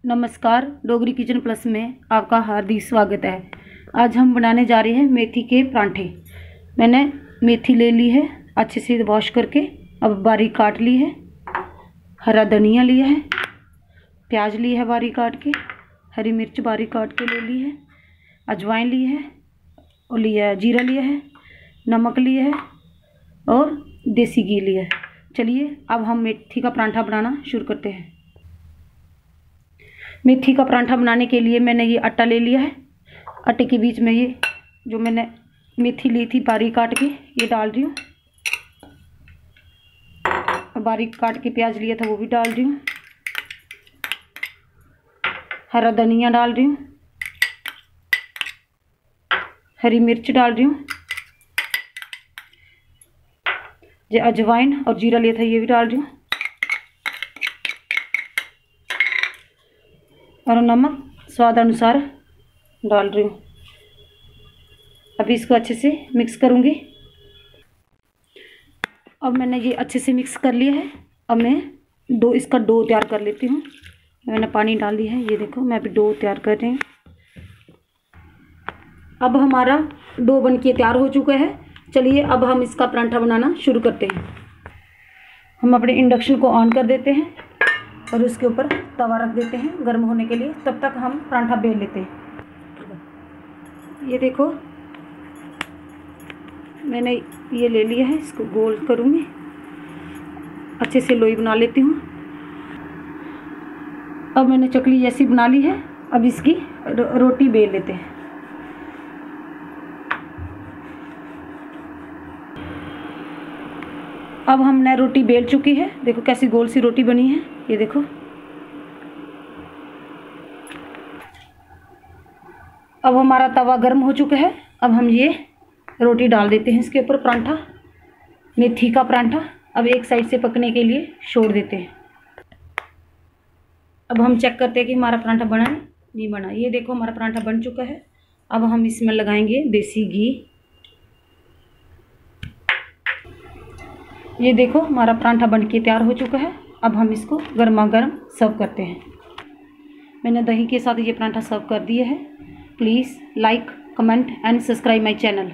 नमस्कार, Dogri kitchen plus में आपका हार्दिक स्वागत है। आज हम बनाने जा रहे हैं मेथी के परांठे। मैंने मेथी ले ली है, अच्छे से वॉश करके अब बारीक काट ली है। हरा धनिया लिया है, प्याज ली है बारीक काट के, हरी मिर्च बारीक काट के ले ली है, अजवाइन ली है और लिया है जीरा लिया है, नमक लिया है और देसी घी लिया है। चलिए अब हम मेथी का परांठा बनाना शुरू करते हैं। मेथी का परांठा बनाने के लिए मैंने ये आटा ले लिया है। आटे के बीच में ये जो मैंने मेथी ली थी बारीक काट के ये डाल रही हूँ। बारीक काट के प्याज लिया था वो भी डाल रही हूँ। हरा धनिया डाल रही हूँ, हरी मिर्च डाल रही हूँ, जो अजवाइन और जीरा लिया था ये भी डाल रही हूँ और नमक स्वाद अनुसार डाल रही हूँ। अभी इसको अच्छे से मिक्स करूँगी। अब मैंने ये अच्छे से मिक्स कर लिया है। अब मैं इसका डो तैयार कर लेती हूँ। मैंने पानी डाल दिया है, ये देखो मैं अभी डो तैयार कर रही हूँ। अब हमारा डो बन के तैयार हो चुका है। चलिए अब हम इसका परांठा बनाना शुरू करते हैं। हम अपने इंडक्शन को ऑन कर देते हैं और उसके ऊपर तवा रख देते हैं गर्म होने के लिए। तब तक हम परांठा बेल लेते हैं। ये देखो मैंने ये ले लिया है, इसको गोल करूँगी, अच्छे से लोई बना लेती हूँ। अब मैंने चकली जैसी बना ली है। अब इसकी रोटी बेल लेते हैं। अब हमने रोटी बेल चुकी है, देखो कैसी गोल सी रोटी बनी है, ये देखो। अब हमारा तवा गर्म हो चुका है। अब हम ये रोटी डाल देते हैं इसके ऊपर। परांठा, मेथी का परांठा अब एक साइड से पकने के लिए छोड़ देते हैं। अब हम चेक करते हैं कि हमारा परांठा बना नहीं बना। ये देखो हमारा परांठा बन चुका है। अब हम इसमें लगाएंगे देसी घी। ये देखो हमारा परांठा बनके तैयार हो चुका है। अब हम इसको गर्मा गर्म सर्व करते हैं। मैंने दही के साथ ये परांठा सर्व कर दिया है। Please like, comment and subscribe my channel.